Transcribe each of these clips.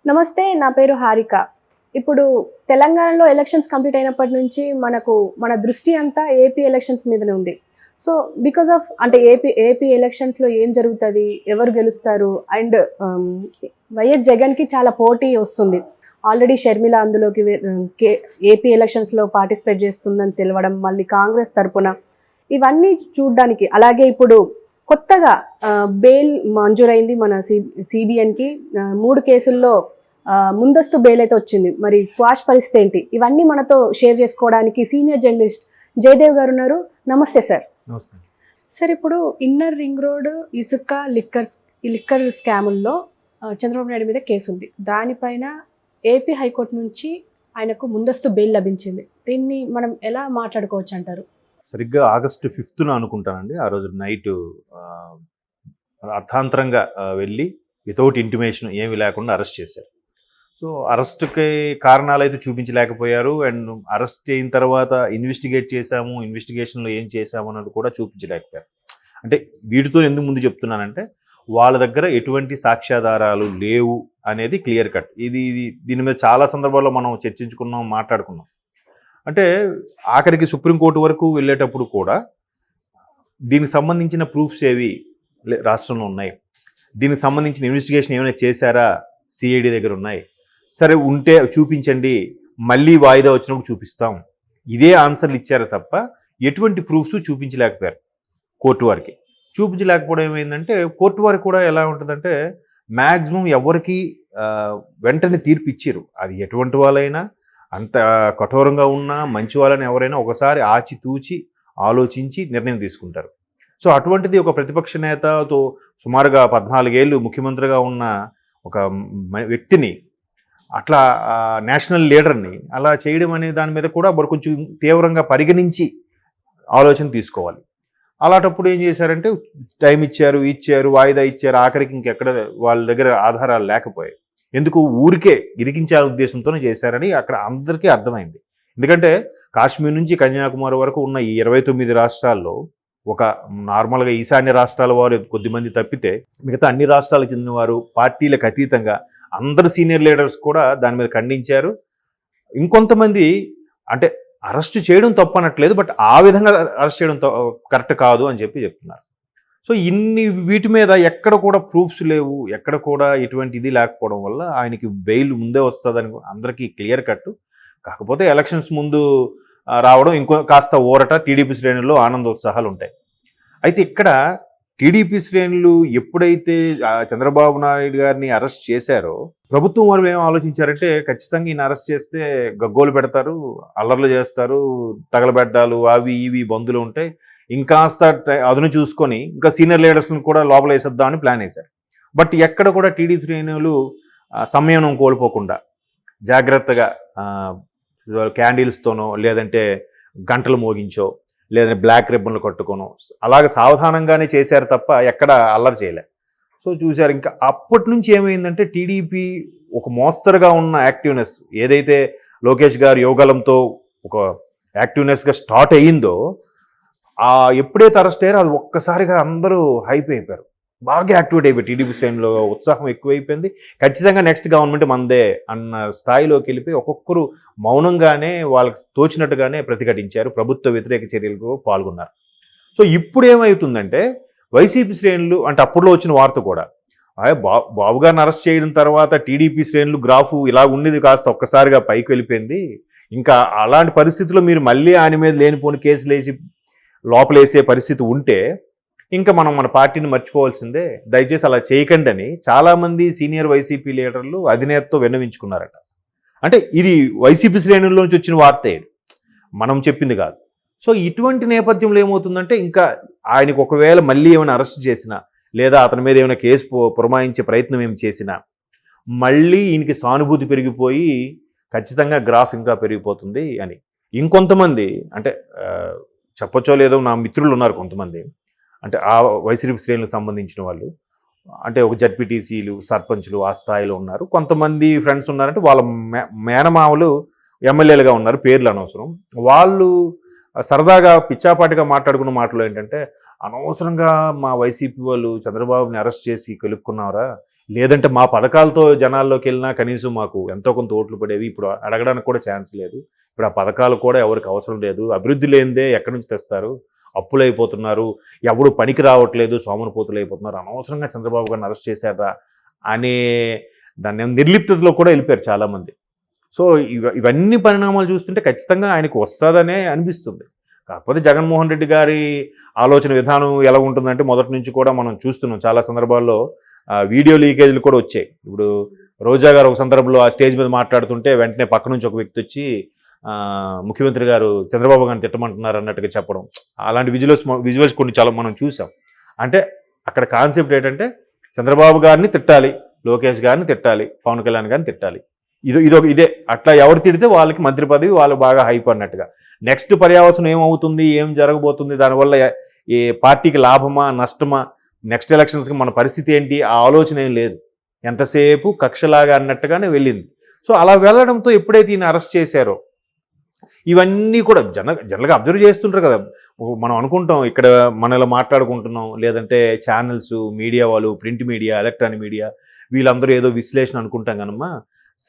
నమస్తే, నా పేరు హారిక. ఇప్పుడు తెలంగాణలో ఎలక్షన్స్ కంప్లీట్ అయినప్పటి నుంచి మన దృష్టి అంతా ఏపీ ఎలక్షన్స్ మీదనే ఉంది. సో, బికాస్ ఆఫ్ అంటే ఏపీ ఎలక్షన్స్‌లో ఏం జరుగుతది? ఎవరు గెలుస్తారు? అండ్ వైఎస్ జగన్‌కి చాలా పోటీ వస్తుంది. ఆల్రెడీ షర్మిల అందులోకి ఏపీ ఎలక్షన్స్‌లో పార్టిసిపేట్ చేస్తుందని తెలవడం, మళ్ళీ కాంగ్రెస్ తరపున ఇవన్నీ చూడ్డానికి. అలాగే ఇప్పుడు కొత్తగా బెయిల్ మంజూరైంది మన సిబిఎన్‌కి. 3 కేసుల్లో ముందస్తు బెయిల్ అయితే వచ్చింది. మరి క్వాష్ పరిస్థితి ఏంటి? ఇవన్నీ మనతో షేర్ చేసుకోవడానికి సీనియర్ జర్నలిస్ట్ జయదేవ్ గారు ఉన్నారు. నమస్తే సార్. నమస్తే. సార్, ఇప్పుడు ఇన్నర్ రింగ్ రోడ్ ఇసుక లిక్కర్ స్కాముల్లో చంద్రబాబు నాయుడు మీద కేసు ఉంది. దానిపైన ఏపీ హైకోర్టు నుంచి ఆయనకు ముందస్తు బెయిల్ లభించింది. దీన్ని మనం ఎలా మాట్లాడుకోవచ్చు అంటారు? సరిగ్గా ఆగస్టు 5న అనుకుంటానండి. ఆ రోజు నైట్ అర్థాంతరంగా వెళ్ళి వితౌట్ ఇంటిమేషన్ ఏమీ లేకుండా అరెస్ట్ చేశారు. సో అరెస్ట్కి కారణాలు అయితే చూపించలేకపోయారు. అండ్ అరెస్ట్ అయిన తర్వాత ఇన్వెస్టిగేట్ చేశాము, ఇన్వెస్టిగేషన్లో ఏం చేశాము అన్నది కూడా చూపించలేకపోయారు. అంటే వీటితో ఎందుకు ముందు చెప్తున్నానంటే, వాళ్ళ దగ్గర ఎటువంటి సాక్ష్యాధారాలు లేవు అనేది క్లియర్ కట్. దీని మీద చాలా సందర్భాల్లో మనం చర్చించుకున్నాం, మాట్లాడుకున్నాం. అంటే ఆఖరికి సుప్రీంకోర్టు వరకు వెళ్ళేటప్పుడు కూడా దీనికి సంబంధించిన ప్రూఫ్స్ ఏవి రాష్ట్రంలో ఉన్నాయి, దీనికి సంబంధించిన ఇన్వెస్టిగేషన్ ఏమైనా చేశారా సిఐడి దగ్గర ఉన్నాయి, సరే ఉంటే చూపించండి, మళ్ళీ వాయిదా వచ్చినప్పుడు చూపిస్తాం, ఇదే ఆన్సర్లు ఇచ్చారు తప్ప ఎటువంటి ప్రూఫ్స్ చూపించలేకపోయారు. కోర్టు వారికి చూపించలేకపోవడం ఏమైందంటే, కోర్టు వారికి కూడా ఎలా ఉంటుందంటే మ్యాక్సిమం ఎవరికి వెంటనే తీర్పు ఇచ్చారు. అది ఎటువంటి వాళ్ళైనా, అంత కఠోరంగా ఉన్నా మంచి వాళ్ళని ఎవరైనా ఒకసారి ఆచితూచి ఆలోచించి నిర్ణయం తీసుకుంటారు. సో అటువంటిది ఒక ప్రతిపక్ష నేతతో సుమారుగా 14 ఏళ్ళు ముఖ్యమంత్రిగా ఉన్న ఒక వ్యక్తిని, అట్లా నేషనల్ లీడర్ని అలా చేయడం అనే దాని మీద కూడా మరి కొంచెం తీవ్రంగా పరిగణించి ఆలోచన తీసుకోవాలి. అలాంటప్పుడు ఏం చేశారంటే టైం ఇచ్చారు, వాయిదా ఇచ్చారు. ఆఖరికి ఇంకెక్కడ వాళ్ళ దగ్గర ఆధారాలు లేకపోయాయి. ఎందుకు ఊరికే ఇరికించే ఉద్దేశంతోనే చేశారని అక్కడ అందరికీ అర్థమైంది. ఎందుకంటే కాశ్మీర్ నుంచి కన్యాకుమారి వరకు ఉన్న ఈ 29 రాష్ట్రాల్లో ఒక నార్మల్గా ఈశాన్య రాష్ట్రాల వారు కొద్దిమంది తప్పితే మిగతా అన్ని రాష్ట్రాలకు చెందిన వారు పార్టీలకు అతీతంగా అందరు సీనియర్ లీడర్స్ కూడా దాని మీద ఖండించారు. ఇంకొంతమంది అంటే అరెస్ట్ చేయడం తప్పు అనట్లేదు, బట్ ఆ విధంగా అరెస్ట్ చేయడం కరెక్ట్ కాదు అని చెప్తున్నారు. సో వీటి మీద ఎక్కడ కూడా ప్రూఫ్స్ లేవు, ఎక్కడ కూడా ఎటువంటి ఇది లేకపోవడం వల్ల ఆయనకి బెయిల్ ముందే వస్తుందని అందరికీ క్లియర్ కట్టు. కాకపోతే ఎలక్షన్స్ ముందు రావడం ఇంకో కాస్త ఊరట, టీడీపీ శ్రేణుల్లో ఆనందోత్సాహాలు ఉంటాయి. అయితే ఇక్కడ టీడీపీ శ్రేణులు ఎప్పుడైతే చంద్రబాబు నాయుడు గారిని అరెస్ట్ చేశారో, ప్రభుత్వం వారు ఏం ఆలోచించారంటే, ఖచ్చితంగా ఈయన అరెస్ట్ చేస్తే గగ్గోలు పెడతారు, అల్లర్లు చేస్తారు, తగలబెడ్డాలు అవి ఇవి బందులు ఉంటాయి, ఇంకాస్త అదును చూసుకొని ఇంకా సీనియర్ లీడర్స్ని కూడా లోపల వేసేద్దామని ప్లాన్ వేశారు. బట్ ఎక్కడ కూడా టీడీపీ శ్రేణులు సంయమనం కోల్పోకుండా జాగ్రత్తగా క్యాండిల్స్తోనో లేదంటే గంటలు మోగించో లేదంటే బ్లాక్ రిబ్బన్లు కట్టుకోనో అలాగ సావధానంగానే చేశారు తప్ప ఎక్కడ అల్లరి చేయలే. సో చూశారు. ఇంకా అప్పటి నుంచి ఏమైందంటే టీడీపీ ఒక మోస్తరుగా ఉన్న యాక్టివ్నెస్ ఏదైతే లోకేష్ గారు యోగలంతో ఒక యాక్టివ్నెస్గా స్టార్ట్ అయ్యిందో, ఎప్పుడైతే అరెస్ట్ అయ్యారో అది ఒక్కసారిగా అందరూ హైప్ అయిపోయారు, బాగా యాక్టివేట్ అయిపోయి టీడీపీ శ్రేణిలో ఉత్సాహం ఎక్కువైపోయింది. ఖచ్చితంగా నెక్స్ట్ గవర్నమెంట్ మందే అన్న స్థాయిలోకి వెళ్ళిపోయి ఒక్కొక్కరు మౌనంగానే వాళ్ళకి తోచినట్టుగానే ప్రతిఘటించారు, ప్రభుత్వ వ్యతిరేక చర్యలకు పాల్గొన్నారు. సో ఇప్పుడు ఏమవుతుందంటే వైసీపీ శ్రేణులు, అంటే అప్పుడులో వచ్చిన వార్త కూడా బాబు గారిని అరెస్ట్ చేయడం తర్వాత టీడీపీ శ్రేణులు గ్రాఫు ఇలా ఉండేది కాస్త ఒక్కసారిగా పైకి వెళ్ళిపోయింది. ఇంకా అలాంటి పరిస్థితుల్లో మీరు మళ్ళీ ఆయన మీద లేనిపోని కేసులు వేసి లోపలేసే పరిస్థితి ఉంటే ఇంకా మన పార్టీని మర్చిపోవాల్సిందే, దయచేసి అలా చేయకండి అని చాలామంది సీనియర్ వైసీపీ లీడర్లు అధినేతతో విన్నవించుకున్నారట. అంటే ఇది వైసీపీ శ్రేణుల్లోంచి వచ్చిన వార్త, ఇది మనం చెప్పింది కాదు. సో ఇటువంటి నేపథ్యంలో ఏమవుతుందంటే, ఇంకా ఆయనకు ఒకవేళ మళ్ళీ ఏమైనా అరెస్ట్ చేసినా లేదా అతని మీద ఏమైనా కేసు పురమాయించే ప్రయత్నం ఏమి చేసినా మళ్ళీ ఈయనకి సానుభూతి పెరిగిపోయి ఖచ్చితంగా గ్రాఫ్ ఇంకా పెరిగిపోతుంది అని ఇంకొంతమంది, అంటే చెప్పచ్చో లేదో, నా మిత్రులు ఉన్నారు కొంతమంది, అంటే ఆ వైసీపీ శ్రేణులకు సంబంధించిన వాళ్ళు, అంటే ఒక జడ్పీటీసీలు సర్పంచ్లు ఆ స్థాయిలో ఉన్నారు. కొంతమంది ఫ్రెండ్స్ ఉన్నారంటే వాళ్ళ మేనమామలు ఎమ్మెల్యేలుగా ఉన్నారు, పేర్లు అనవసరం. వాళ్ళు సరదాగా పిచ్చాపాటిగా మాట్లాడుకున్న మాటలు ఏంటంటే, అనవసరంగా మా వైసీపీ వాళ్ళు చంద్రబాబుని అరెస్ట్ చేసి కలుపుకున్నారా, లేదంటే మా పథకాలతో జనాల్లోకి వెళ్ళినా కనీసం మాకు ఎంతో కొంత ఓట్లు పడేవి. ఇప్పుడు అడగడానికి కూడా ఛాన్స్ లేదు. ఇప్పుడు ఆ పథకాలు కూడా ఎవరికి అవసరం లేదు. అభివృద్ధి లేనిదే ఎక్కడి నుంచి తెస్తారు? అప్పులైపోతున్నారు, ఎవడు పనికి రావట్లేదు, సోమరపోతులు అయిపోతున్నారు, అనవసరంగా చంద్రబాబు గారిని అరెస్ట్ చేశారా అనే దాన్ని నిర్లిప్తతలో కూడా వెళ్ళిపోయారు చాలామంది. సో ఇవన్నీ పరిణామాలు చూస్తుంటే ఖచ్చితంగా ఆయనకు వస్తుందనే అనిపిస్తుంది. కాకపోతే జగన్మోహన్ రెడ్డి గారి ఆలోచన విధానం ఎలా ఉంటుందంటే మొదటి నుంచి కూడా మనం చూస్తున్నాం చాలా సందర్భాల్లో వీడియో లీకేజీలు కూడా వచ్చాయి. ఇప్పుడు రోజా గారు ఒక సందర్భంలో ఆ స్టేజ్ మీద మాట్లాడుతుంటే వెంటనే పక్క నుంచి ఒక వ్యక్తి వచ్చి ముఖ్యమంత్రి గారు చంద్రబాబు గారిని తిట్టమంటున్నారు అన్నట్టుగా చెప్పడం, అలాంటి విజువల్స్ కొన్ని చాలా మనం చూసాం. అంటే అక్కడ కాన్సెప్ట్ ఏంటంటే చంద్రబాబు గారిని తిట్టాలి, లోకేష్ గారిని తిట్టాలి, పవన్ కళ్యాణ్ గారిని తిట్టాలి, ఇదే అట్లా ఎవరు తిడితే వాళ్ళకి మంత్రి పదవి, వాళ్ళు బాగా హైప్ అన్నట్టుగా. నెక్స్ట్ పర్యావసనం ఏమవుతుంది, ఏం జరగబోతుంది, దానివల్ల ఏ పార్టీకి లాభమా నష్టమా, నెక్స్ట్ ఎలక్షన్స్కి మన పరిస్థితి ఏంటి, ఆ ఆలోచన ఏం లేదు. ఎంతసేపు కక్షలాగా అన్నట్టుగానే వెళ్ళింది. సో అలా వెళ్ళడంతో ఎప్పుడైతే ఈయన అరెస్ట్ చేశారో ఇవన్నీ కూడా జనరల్గా అబ్జర్వ్ చేస్తుంటారు కదా. మనం అనుకుంటాం ఇక్కడ మనం ఇలా మాట్లాడుకుంటున్నాం, లేదంటే ఛానల్స్, మీడియా వాళ్ళు, ప్రింట్ మీడియా, ఎలక్ట్రానిక్ మీడియా వీళ్ళందరూ ఏదో విశ్లేషణ అనుకుంటాం కనమ్మా.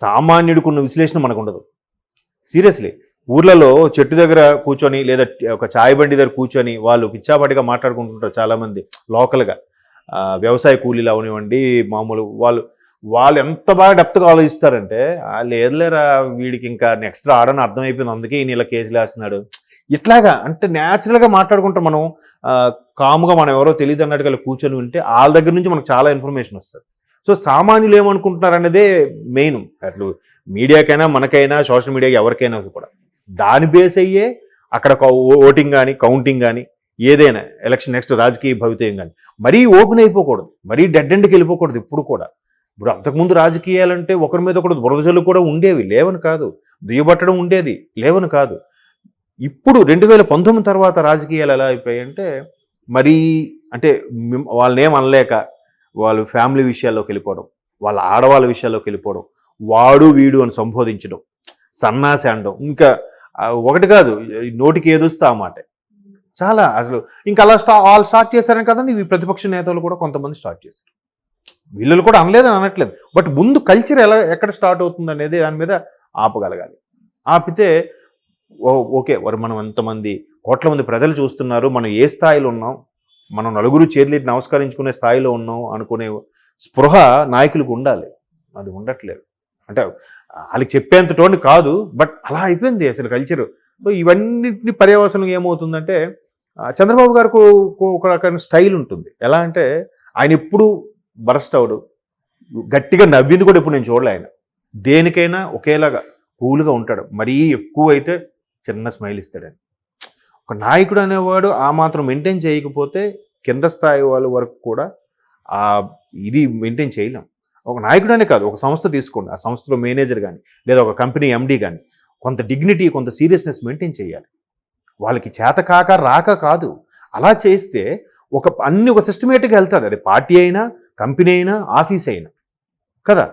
సామాన్యుడికున్న విశ్లేషణ మనకు ఉండదు. సీరియస్లీ ఊర్లలో చెట్టు దగ్గర కూర్చొని లేదా ఒక చాయ్ బండి దగ్గర కూర్చొని వాళ్ళు పిచ్చాపాటిగా మాట్లాడుకుంటుంటారు చాలామంది లోకల్గా. వ్యవసాయ కూలీలు అవనివ్వండి, మామూలు వాళ్ళు ఎంత బాగా డెప్త్గా ఆలోచిస్తారంటే లేదులేరా వీడికి ఇంకా నెక్స్ట్ రావడానికి అర్థమైపోయింది, అందుకే ఈయన ఇలా కేసులు వేస్తున్నాడు, ఇట్లాగా అంటే న్యాచురల్గా మాట్లాడుకుంటాం మనం. కాముగా మనం ఎవరో తెలియదు అన్నట్టుగా కూర్చొని ఉంటే వాళ్ళ దగ్గర నుంచి మనకు చాలా ఇన్ఫర్మేషన్ వస్తుంది. సో సామాన్యులు ఏమనుకుంటున్నారు అనేదే మెయిన్. అట్లు మీడియాకైనా మనకైనా సోషల్ మీడియాకి ఎవరికైనా కూడా దాని బేస్ అయ్యే అక్కడ ఓటింగ్ కానీ కౌంటింగ్ కానీ ఏదైనా ఎలక్షన్ నెక్స్ట్ రాజకీయ భవితయం కానీ మరీ ఓపెన్ అయిపోకూడదు, మరీ డెడ్ ఎండ్కి వెళ్ళిపోకూడదు ఎప్పుడు కూడా. ఇప్పుడు అంతకుముందు రాజకీయాలంటే ఒకరి మీద ఒకటి బురదజల్లు కూడా ఉండేవి, లేవని కాదు. దుయ్యబట్టడం ఉండేది, లేవని కాదు. ఇప్పుడు 2019 తర్వాత రాజకీయాలు ఎలా అయిపోయాయంటే మరీ అంటే వాళ్ళనేం అనలేక వాళ్ళు ఫ్యామిలీ విషయాల్లోకి వెళ్ళిపోవడం, వాళ్ళ ఆడవాళ్ళ విషయాల్లోకి వెళ్ళిపోవడం, వాడు వీడు అని సంబోధించడం, సన్నాసి అనడం, ఇంకా ఒకటి కాదు నోటికి ఏదొస్తే ఆ మాట చాలా అసలు ఇంకా అలా వాళ్ళు స్టార్ట్ చేశారని కదండి. ఈ ప్రతిపక్ష నేతలు కూడా కొంతమంది స్టార్ట్ చేశారు. వీళ్ళు కూడా అనలేదని అనట్లేదు, బట్ ముందు కల్చర్ ఎక్కడ స్టార్ట్ అవుతుంది అనేది దాని మీద ఆపగలగాలి. ఆపితే ఓకే మనం ఎంతమంది కోట్ల మంది ప్రజలు చూస్తున్నారు, మనం ఏ స్థాయిలో ఉన్నాం, మనం నలుగురు చేతులెత్తి నమస్కరించుకునే స్థాయిలో ఉన్నాం అనుకునే స్పృహ నాయకులకు ఉండాలి. అది ఉండట్లేదు. అంటే వాళ్ళకి చెప్పేంత టోన్ కాదు, బట్ అలా అయిపోయింది అసలు కల్చరు. సో ఇవన్నిటిని పర్యవసనం ఏమవుతుందంటే చంద్రబాబు గారికి ఒక రకమైన స్టైల్ ఉంటుంది. ఎలా అంటే ఆయన ఎప్పుడు బరస్ట్ అవడు, గట్టిగా నవ్వింది కూడా ఎప్పుడు నేను చూడలే. ఆయన దేనికైనా ఒకేలాగా కూల్గా ఉంటాడు. మరీ ఎక్కువ అయితే చిన్న స్మైల్ ఇస్తాడు. ఆయన ఒక నాయకుడు అనేవాడు ఆ మాత్రం మెయింటైన్ చేయకపోతే కింద స్థాయి వాళ్ళ వరకు కూడా ఇది మెయింటైన్ చేయలేం. ఒక నాయకుడు అనే కాదు, ఒక సంస్థ తీసుకోండి, ఆ సంస్థలో మేనేజర్ కానీ లేదా ఒక కంపెనీ ఎండీ కానీ కొంత డిగ్నిటీ, కొంత సీరియస్నెస్ మెయింటైన్ చేయాలి. వాళ్ళకి చేత కాక రాక కాదు, అలా చేస్తే ఒక సిస్టమేటిక్గా వెళ్తుంది. అది పార్టీ అయినా, కంపెనీ అయినా, ఆఫీస్ అయినా కదా.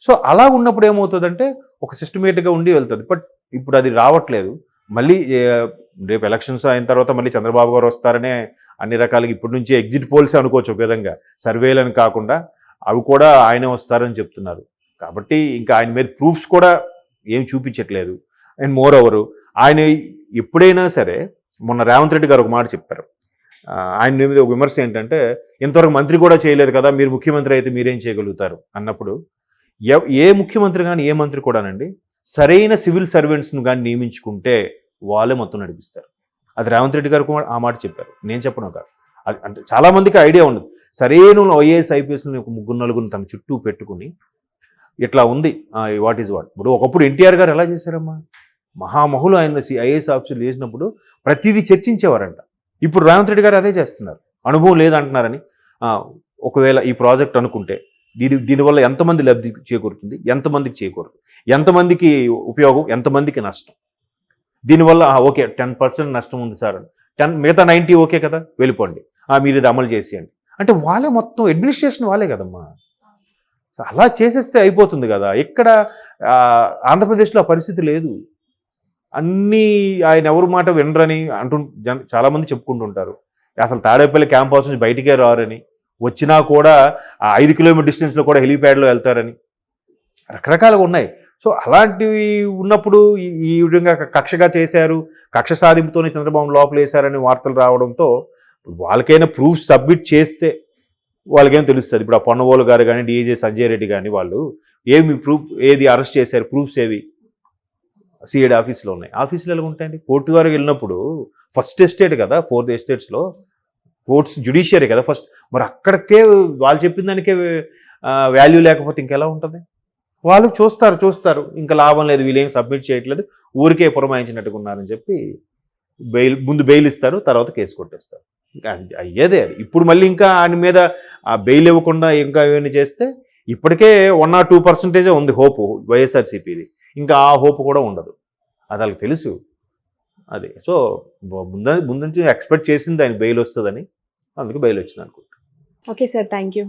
సో అలా ఉన్నప్పుడు ఏమవుతుందంటే ఒక సిస్టమేటిక్గా ఉండి వెళ్తుంది. బట్ ఇప్పుడు అది రావట్లేదు. మళ్ళీ రేపు ఎలక్షన్స్ అయిన తర్వాత మళ్ళీ చంద్రబాబు గారు వస్తారనే అన్ని రకాలుగా ఇప్పటి నుంచి ఎగ్జిట్ పోల్స్ అనుకోవచ్చు ఒక విధంగా, సర్వేలని కాకుండా అవి కూడా ఆయనే వస్తారని చెప్తున్నారు. కాబట్టి ఇంకా ఆయన మీద ప్రూఫ్స్ కూడా ఏం చూపించట్లేదు. అండ్ మోర్ ఓవర్ ఆయన ఎప్పుడైనా సరే, మొన్న రేవంత్ రెడ్డి గారు ఒక మాట చెప్పారు, ఆయన మీద ఒక విమర్శ ఏంటంటే ఇంతవరకు మంత్రి కూడా చేయలేదు కదా, మీరు ముఖ్యమంత్రి అయితే మీరేం చేయగలుగుతారు అన్నప్పుడు ఏ ముఖ్యమంత్రి కానీ ఏ మంత్రి కూడానండి సరైన సివిల్ సర్వెంట్స్ను కానీ నియమించుకుంటే వాళ్ళే మొత్తం నడిపిస్తారు. అది రేవంత్ రెడ్డి గారు ఆ మాట చెప్పారు, నేను చెప్పను కాదు. అది అంటే చాలామందికి ఐడియా ఉండదు. సరైన ఐఏఎస్ ఐపీఎస్ని ఒక 3-4 తన చుట్టూ పెట్టుకుని ఇట్లా ఉంది వాట్ ఈజ్ వాట్. ఇప్పుడు ఒకప్పుడు ఎన్టీఆర్ గారు ఎలా చేశారమ్మా, మహామహులు ఆయన ఐఏఎస్ ఆఫీసర్లు చేసినప్పుడు ప్రతిదీ చర్చించేవారంట. ఇప్పుడు రేవంత్ రెడ్డి గారు అదే చేస్తున్నారు. అనుభవం లేదంటున్నారని, ఒకవేళ ఈ ప్రాజెక్ట్ అనుకుంటే దీనివల్ల ఎంతమంది లబ్ధి చేకూరుతుంది, ఎంతమందికి చేకూరుతుంది, ఎంతమందికి ఉపయోగం, ఎంతమందికి నష్టం, దీనివల్ల ఓకే 10% నష్టం ఉంది సార్, మిగతా 90 ఓకే కదా, వెళ్ళిపోండి, మీరు ఇది అమలు చేసేయండి అంటే వాళ్ళే మొత్తం అడ్మినిస్ట్రేషన్ వాళ్ళే కదమ్మా. అలా చేసేస్తే అయిపోతుంది కదా. ఇక్కడ ఆంధ్రప్రదేశ్లో ఆ పరిస్థితి లేదు. అన్నీ ఆయన ఎవరి మాట వినరని చాలామంది చెప్పుకుంటుంటారు. అసలు తాడేపల్లి క్యాంప్ హౌస్ నుంచి బయటికే రారని, వచ్చినా కూడా ఆ 5 కిలోమీటర్ డిస్టెన్స్లో కూడా హెలిప్యాడ్లో వెళ్తారని రకరకాలుగా ఉన్నాయి. సో అలాంటివి ఉన్నప్పుడు ఈ విధంగా కక్షగా చేశారు, కక్ష సాధింపుతోనే చంద్రబాబు లోపల వేశారని వార్తలు రావడంతో వాళ్ళకైనా ప్రూఫ్ సబ్మిట్ చేస్తే వాళ్ళకేం తెలుస్తుంది. ఇప్పుడు ఆ పొన్నవోలు గారు కానీ డిఐజీ సంజయ్ రెడ్డి కానీ వాళ్ళు ఏమి ప్రూఫ్, ఏది అరెస్ట్ చేశారు, ప్రూఫ్స్ ఏవి సిఐడి ఆఫీస్లో ఉన్నాయి. ఆఫీసులు ఎలా ఉంటాయండి? కోర్టు ద్వారా వెళ్ళినప్పుడు ఫస్ట్ ఎస్టేట్ కదా, 4th ఎస్టేట్స్లో కోర్ట్స్ జ్యుడిషియరీ కదా ఫస్ట్. మరి అక్కడికే వాళ్ళు చెప్పిన దానికే వాల్యూ లేకపోతే ఇంకెలా ఉంటుంది? వాళ్ళు చూస్తారు ఇంకా లాభం లేదు, వీళ్ళు ఏం సబ్మిట్ చేయట్లేదు, ఊరికే పురమాయించినట్టుగా ఉన్నారని చెప్పి ముందు బెయిల్ ఇస్తారు, తర్వాత కేసు కొట్టేస్తారు. ఇంకా అది అయ్యేదే అది. ఇప్పుడు మళ్ళీ ఇంకా ఆయన మీద ఆ బెయిల్ ఇవ్వకుండా ఇంకా ఏమైనా చేస్తే ఇప్పటికే 1 or 2% ఉంది హోపు వైఎస్ఆర్సీపీది, ఇంకా ఆ హోప్ కూడా ఉండదు. అది వాళ్ళకి తెలుసు. అది సో ముందు నుంచి ఎక్స్పెక్ట్ చేసింది ఆయన బెయిల్ వస్తుందని, అందుకు బెయిల్ వచ్చింది అనుకుంటా. Okay sir, thank you.